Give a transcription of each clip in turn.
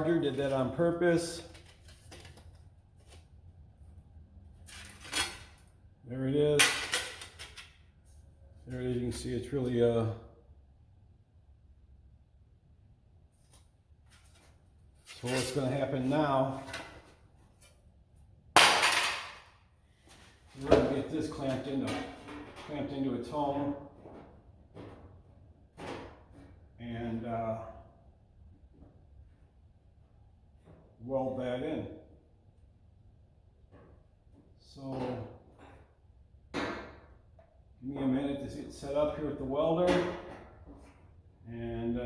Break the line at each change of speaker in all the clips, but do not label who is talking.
Roger did that on purpose. There it is. There it is. You can see it's really so what's going to happen now, we're going to get this clamped into its home, and weld that in. So give me a minute to get set up here with the welder, and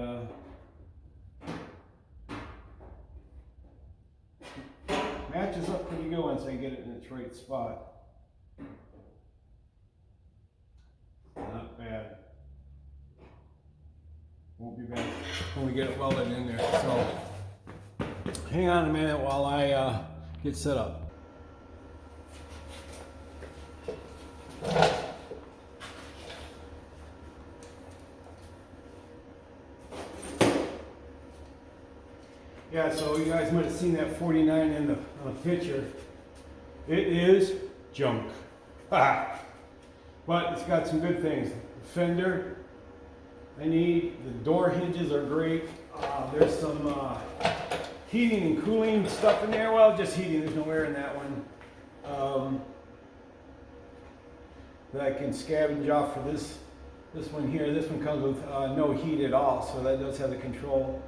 matches up pretty good once I get it in its right spot. Not bad. Won't be bad when we get it welded in there. So hang on a minute while I get set up. Yeah, so you guys might have seen that 49 in the picture. It is junk. But it's got some good things. The fender, I need. The door hinges are great. There's some heating and cooling stuff in there. Well, just heating. There's no air in that one. That I can scavenge off for this one here. This one comes with no heat at all, so that does have the control.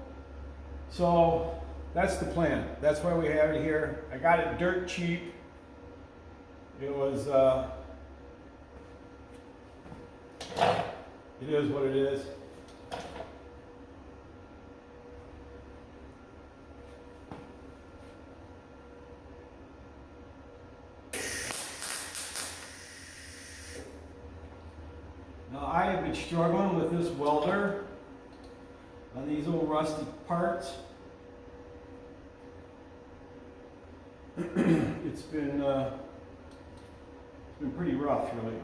So that's the plan. That's why we have it here. I got it dirt cheap. It was, it is what it is. Now I have been struggling with this welder on these old rusty parts. It's been pretty rough here lately.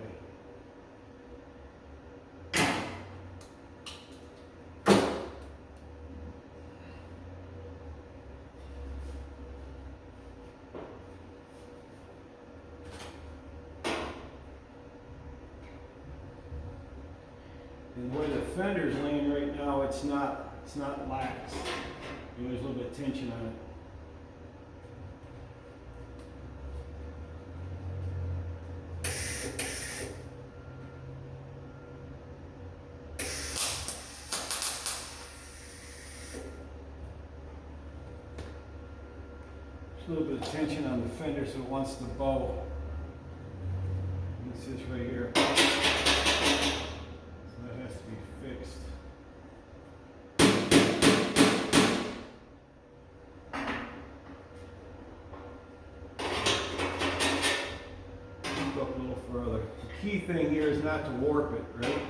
And where the fender's laying right now, it's not lax. There's a little bit of tension on it. A little bit of tension on the fender, so it wants to bow. This is right here. So that has to be fixed. Go up a little further. The key thing here is not to warp it, right?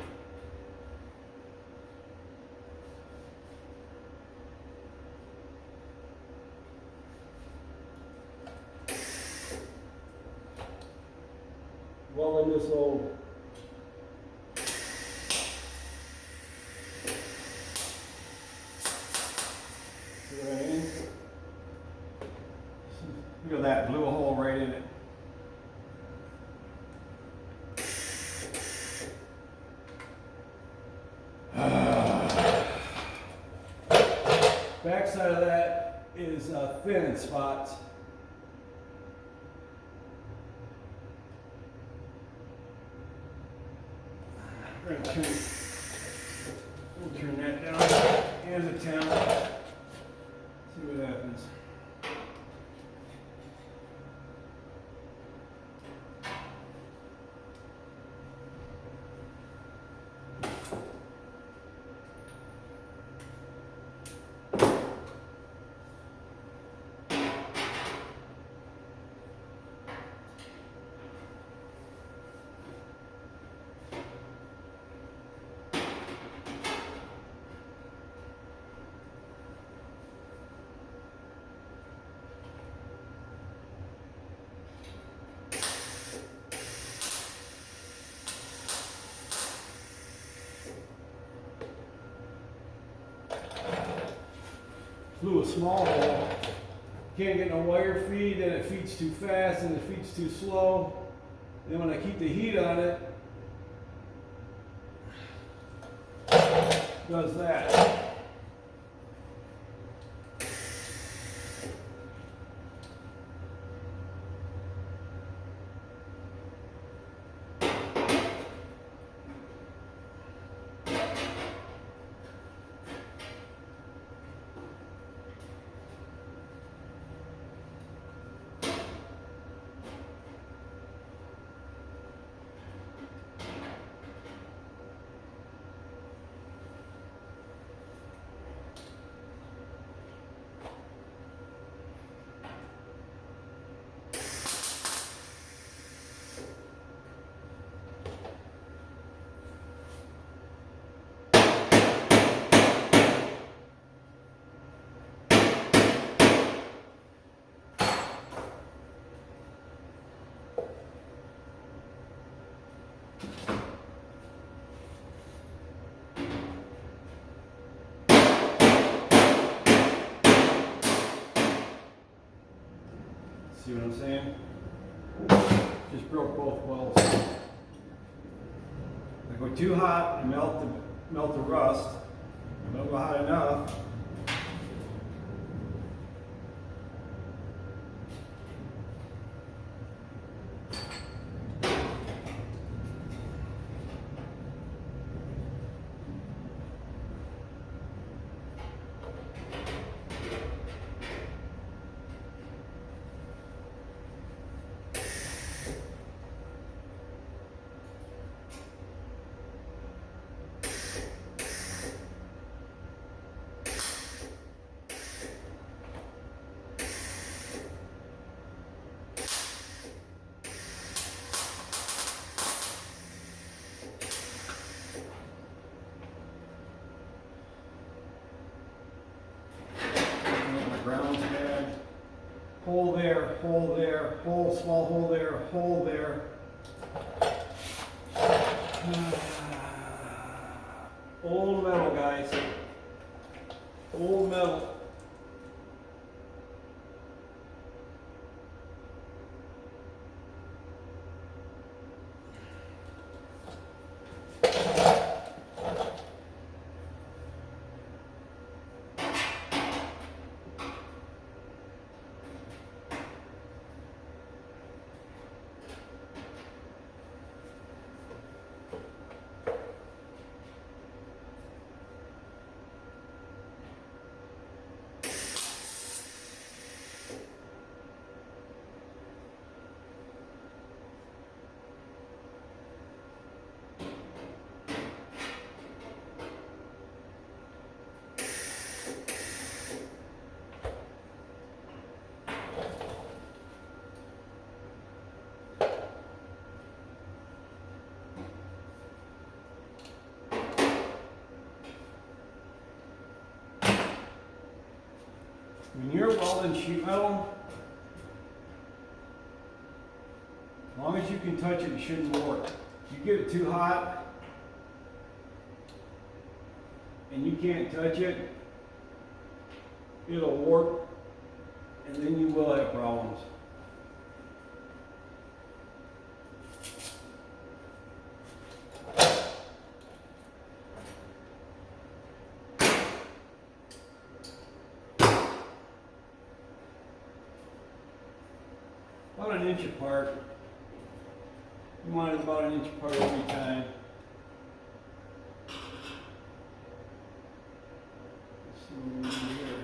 Well, in this old see what I mean? Look at that, blew a hole right in it. Backside of that is thin in spots. We'll turn that down. Here's a towel. See what happens. flew a small hole. Can't get no wire feed, then it feeds too fast, and it feeds too slow. Then when I keep the heat on it, does that. See what I'm saying? Just broke both wells. If I go too hot and melt the rust. If I don't go hot enough, ground's bad. Hole there, hole there, hole, small hole there, hole there. Old metal, guys. Old metal. When you're welding sheet metal, as long as you can touch it, it shouldn't warp. If you get it too hot and you can't touch it, it'll warp, and then you will have problems. About an inch apart. You want it about an inch apart every time. Let's see what we do here.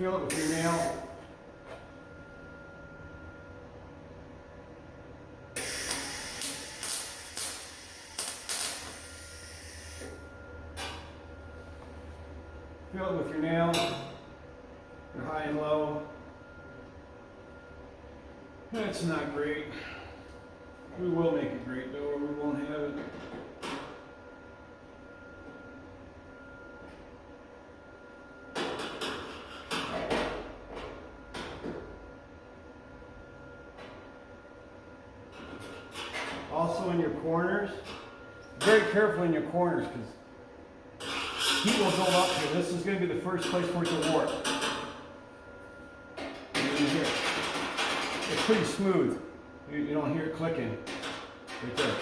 feel it with your nail. Feel it with your nail, your high and low. That's not great. We will make it great though, or we won't have it. Also in your corners, be very careful in your corners because heat will build up here. This is going to be the first place for it to warp. Here. It's pretty smooth. You don't hear it clicking. Right there.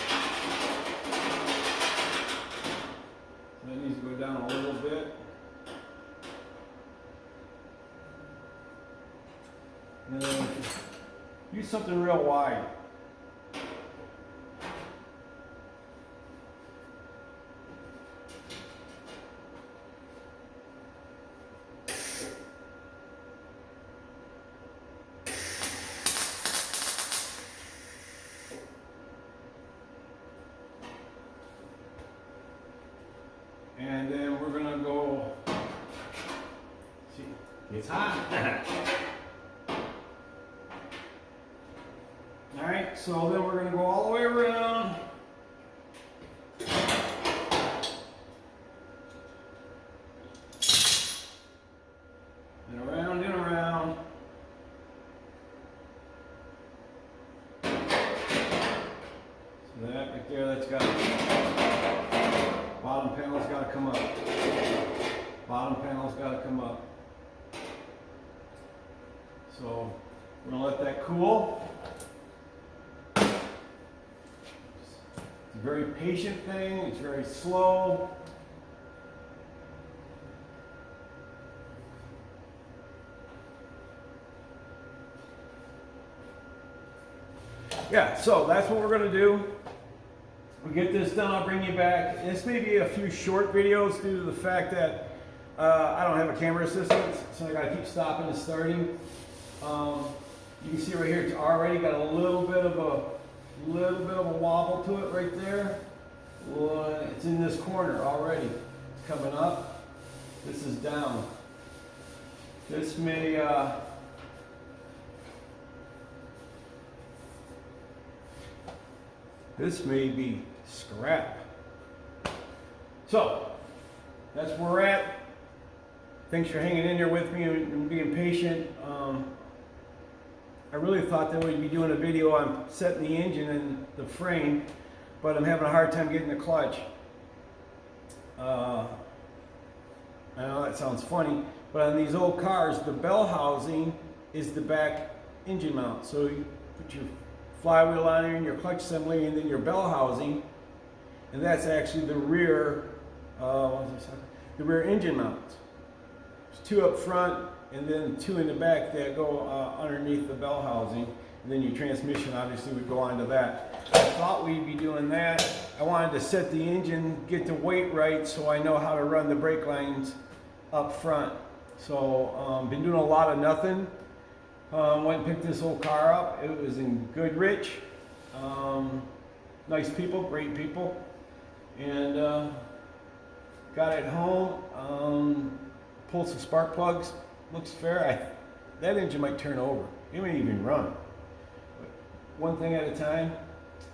That needs to go down a little bit. And then use something real wide. And then we're gonna go, see, it's hot. All right, so then we're gonna go all the way around. And around and around. So that right there, that's got bottom panel's got to come up. Bottom panel's got to come up. So we're going to let that cool. It's a very patient thing. It's very slow. Yeah, so that's what we're going to do. We get this done, I'll bring you back. This may be a few short videos due to the fact that I don't have a camera assistant, so I gotta keep stopping and starting. You can see right here, it's already got a little bit of a wobble to it right there. It's in this corner already. It's coming up. This is down. This may be scrap. So, that's where we're at. Thanks for hanging in there with me and being patient. I really thought that we'd be doing a video on setting the engine and the frame, but I'm having a hard time getting the clutch. I know that sounds funny, but on these old cars, the bell housing is the back engine mount. So you put your flywheel on there and your clutch assembly and then your bell housing, and that's actually the rear engine mount. There's two up front and then two in the back that go underneath the bell housing, and then your transmission obviously would go onto that. I thought we'd be doing that. I wanted to set the engine, get the weight right so I know how to run the brake lines up front. So been doing a lot of nothing. Went and picked this old car up. It was in Goodrich. Nice people, great people. And got it home. Pulled some spark plugs. Looks fair. That engine might turn over. It may even run. But one thing at a time.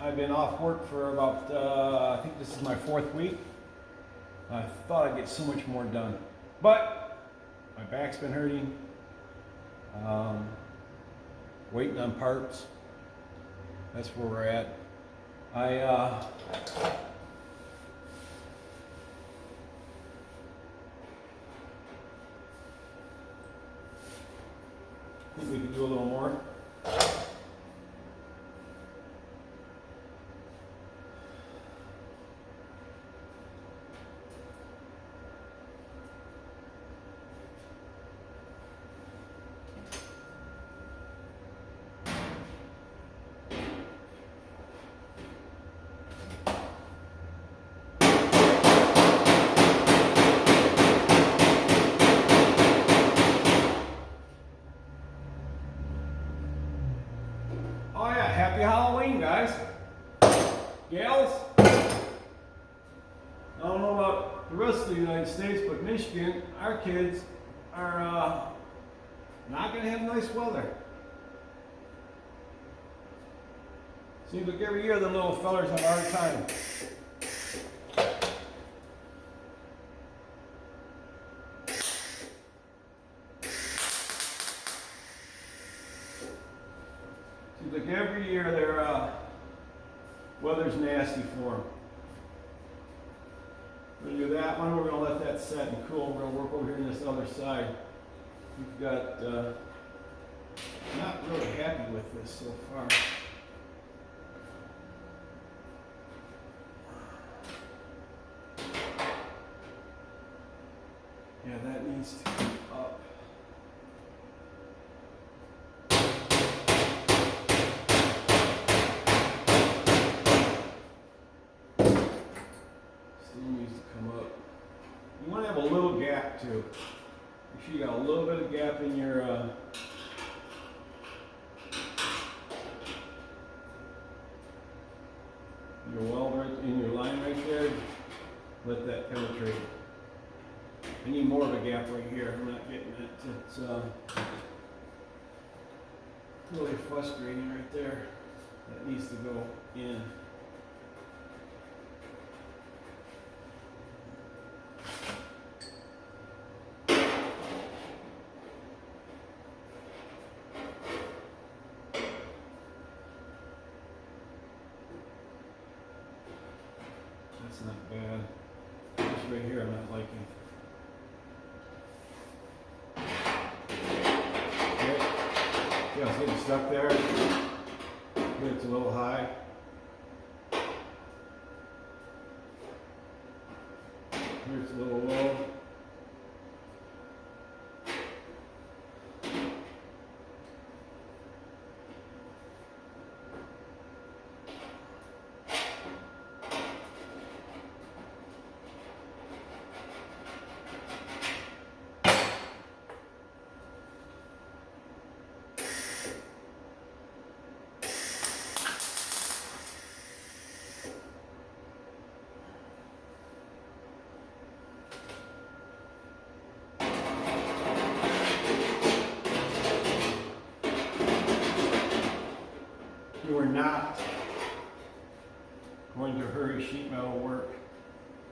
I've been off work for about, I think this is my 4th week. I thought I'd get so much more done. But my back's been hurting. Waiting on parts. That's where we're at. I think we could do a little more. Oh yeah, happy Halloween, guys. Gals. I don't know about the rest of the United States, but Michigan, our kids are not going to have nice weather. Seems like every year the little fellers have a hard time. Seems like every year their weather's nasty for them. We're going to do that one. We're going to let that set and cool. We're going to work over here on this other side. We've got, not really happy with this so far. Yeah, that needs to come up. Still needs to come up. You want to have a little gap too. Make sure you got a little bit of gap in your weld right in your line right there. Let that penetrate. I need more of a gap right here. I'm not getting it. It's really frustrating right there. That needs to go in. That's not bad. This right here I'm not liking. Yeah, it's getting stuck there. Here it's a little high. Here it's a little low. You are not going to hurry sheet metal work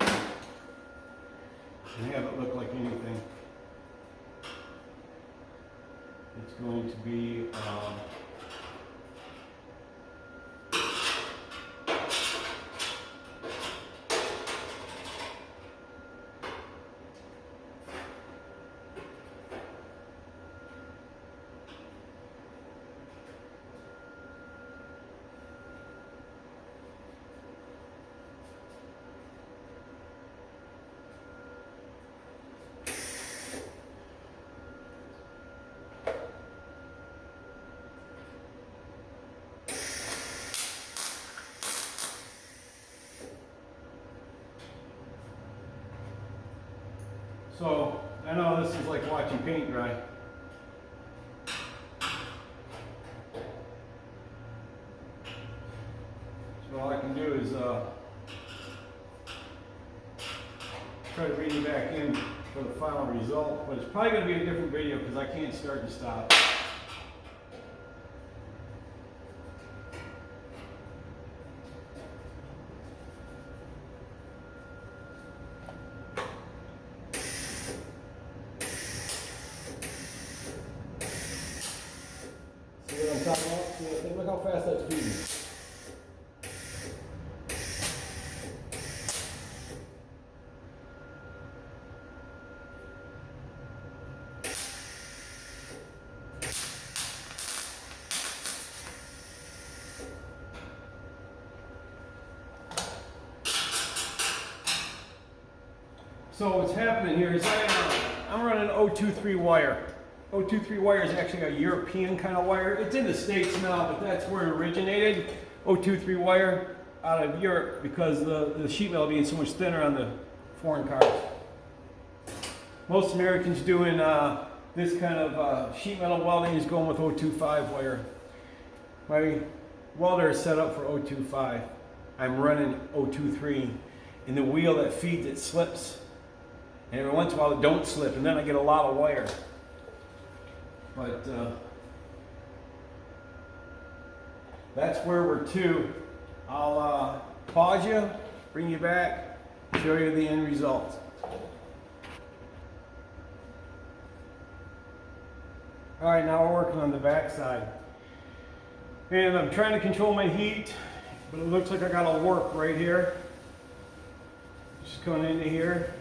and have it look like anything. It's going to be so I know this is like watching paint dry. So all I can do is try to read it back in for the final result, but it's probably going to be a different video because I can't start and stop. See what I'm talking about? See, look how fast that's feeding. So what's happening here is I'm running an 023 wire. 023 wire is actually a European kind of wire. It's in the States now, but that's where it originated. 023 wire out of Europe because the sheet metal being so much thinner on the foreign cars. Most Americans doing this kind of sheet metal welding is going with 025 wire. My welder is set up for 025. I'm running 023, and the wheel that feeds it slips. And every once in a while it don't slip, and then I get a lot of wire. But that's where we're to. I'll pause you, bring you back, show you the end result. All right, now we're working on the back side. And I'm trying to control my heat, but it looks like I got a warp right here. Just coming into here,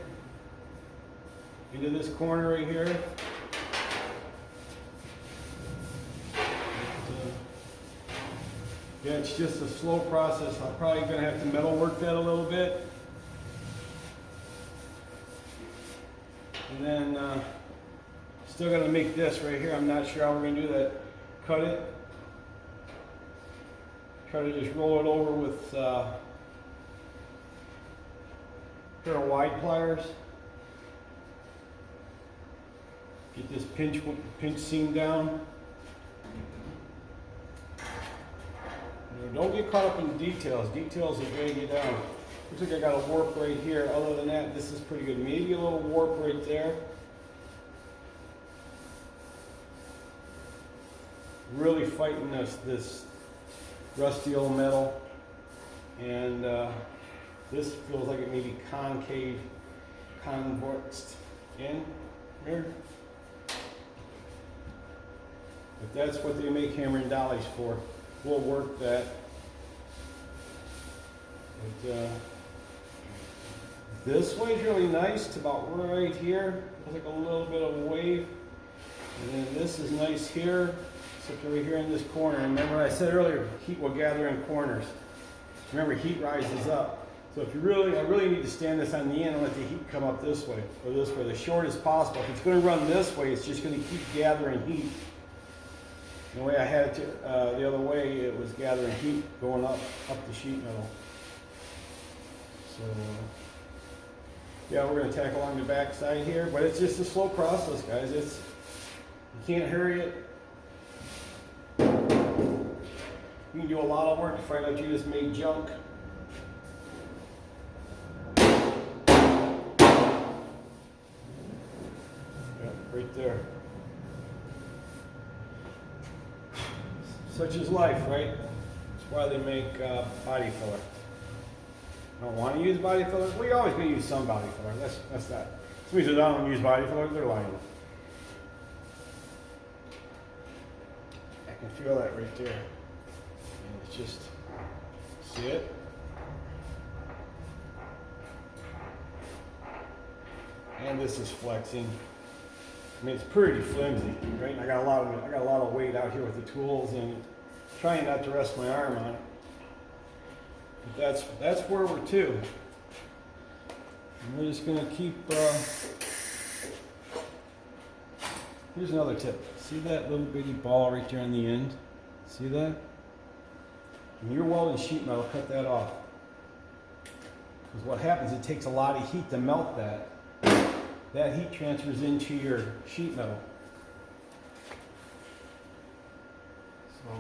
into this corner right here. Yeah, it's just a slow process. I'm probably going to have to metal work that a little bit. And then still got to make this right here. I'm not sure how we're going to do that. Cut it. Try to just roll it over with a pair of wide pliers. Get this pinch seam down. Don't get caught up in details. Details will drag you down. Looks like I got a warp right here. Other than that, this is pretty good. Maybe a little warp right there. Really fighting this rusty old metal. And this feels like it may be concave, conversed in here. But that's what they make hammer and dollies for. We'll work that. But, this way's really nice. It's about right here. There's like a little bit of a wave. And then this is nice here, except right here in this corner. Remember I said earlier, heat will gather in corners. Remember, heat rises up. So if you I really need to stand this on the end and let the heat come up this way, or this way, the shortest possible. If it's going to run this way, it's just going to keep gathering heat. The way I had it the other way, it was gathering heat going up the sheet metal. So, yeah, we're going to tack along the back side here, but it's just a slow process, guys. You can't hurry it. You can do a lot of work to find out you just made junk. Yeah, right there. Such is life, right? That's why they make body filler. I don't want to use body filler. Well, you're always going to use some body filler. That's that. Somebody says, I don't use body filler, they're lying. I can feel that right there. And it's just, see it? And this is flexing. I mean, it's pretty flimsy, right? And I got a lot of weight out here with the tools and trying not to rest my arm on it. But that's where we're to. And we're just gonna keep. Here's another tip. See that little bitty ball right there on the end? See that? When you're welding sheet metal, cut that off. Because what happens? It takes a lot of heat to melt that. That heat transfers into your sheet metal. So.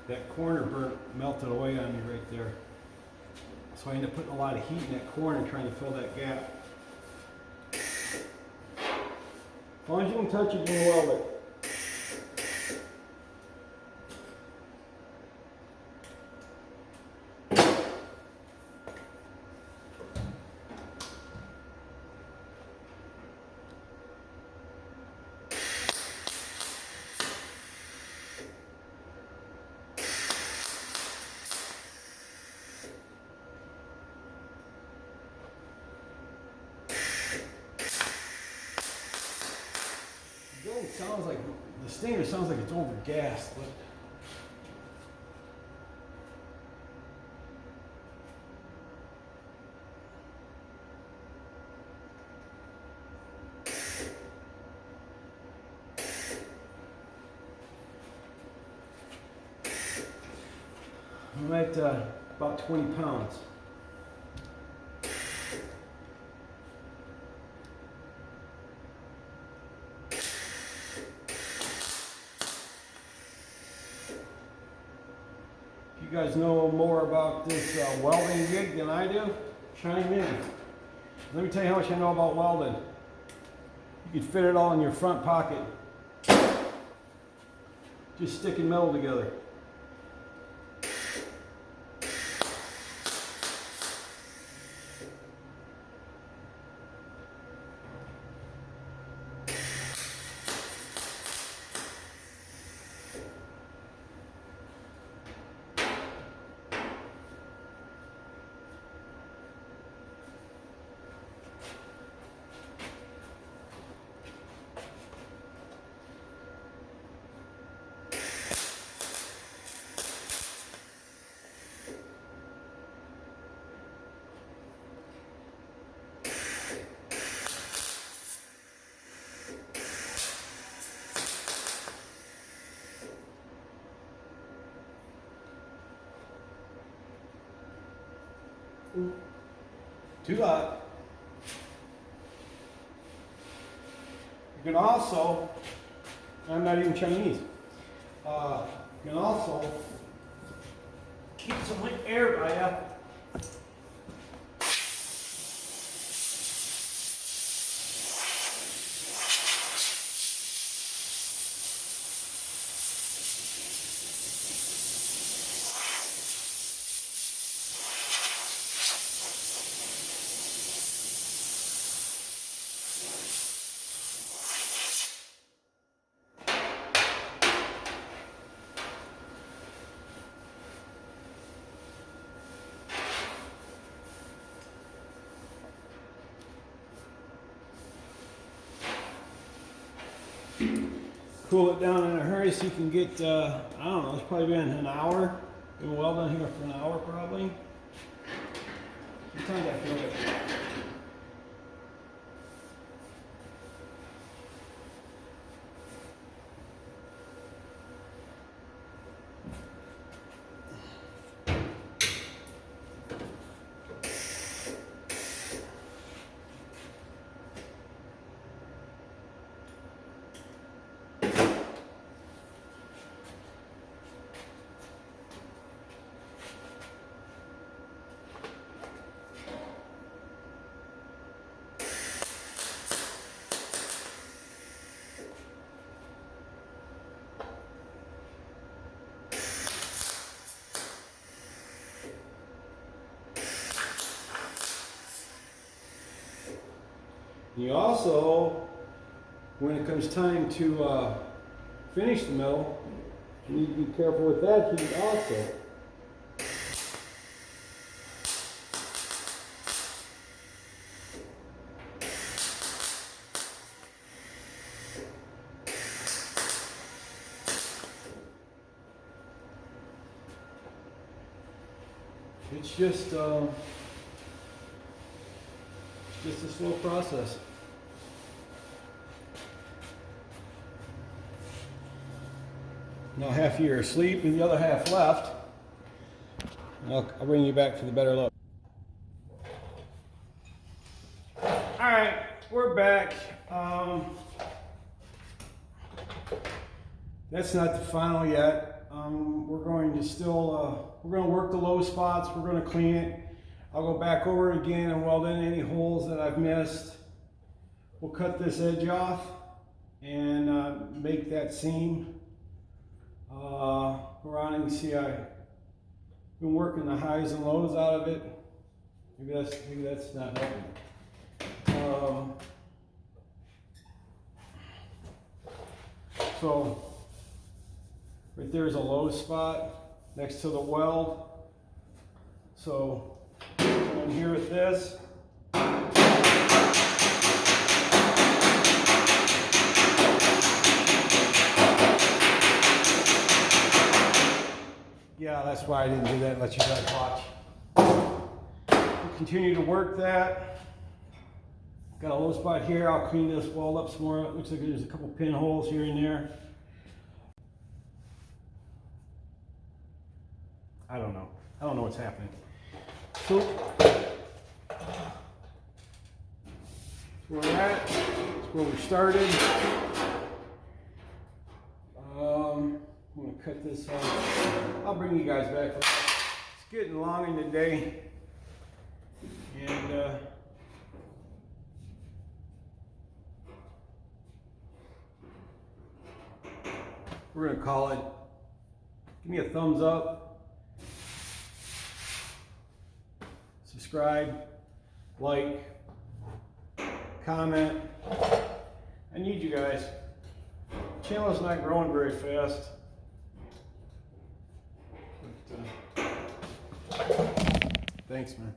That corner melted away on me right there. So I ended up putting a lot of heat in that corner trying to fill that gap. As long as you can touch it, you can weld it. sounds like, the Stinger sounds like it's over gassed, but. I'm at about 20 pounds. If you guys know more about this welding gig than I do, chime in. Let me tell you how much I know about welding. You can fit it all in your front pocket. Just sticking metal together. Too hot. You can also, I'm not even Chinese, you can also keep some air by you. Cool it down in a hurry so you can get, I don't know, it's probably been an hour. Been welding here for an hour probably. Sometimes I feel it. You also, when it comes time to finish the metal, you need to be careful with that heat also. It's just a slow process. Now half of you are asleep and the other half left. I'll bring you back for the better look. Alright, we're back. That's not the final yet. We're going to still, we're going to work the low spots. We're going to clean it. I'll go back over it again and weld in any holes that I've missed. We'll cut this edge off and make that seam. Around, you can see I've been working the highs and lows out of it. Maybe that's not helping. So right there is a low spot next to the weld. So I'm here with this. that's why I didn't do that, let you guys watch. We'll continue to work that. Got a low spot here. I'll clean this wall up some more. It looks like there's a couple pinholes here and there. I don't know. I don't know what's happening. So, that's where we're at. That's where we started. I'm going to cut this off. I'll bring you guys back. It's getting long in the day. And we're going to call it. Give me a thumbs up. Subscribe. Like. Comment. I need you guys. The channel is not growing very fast. But, thanks, man.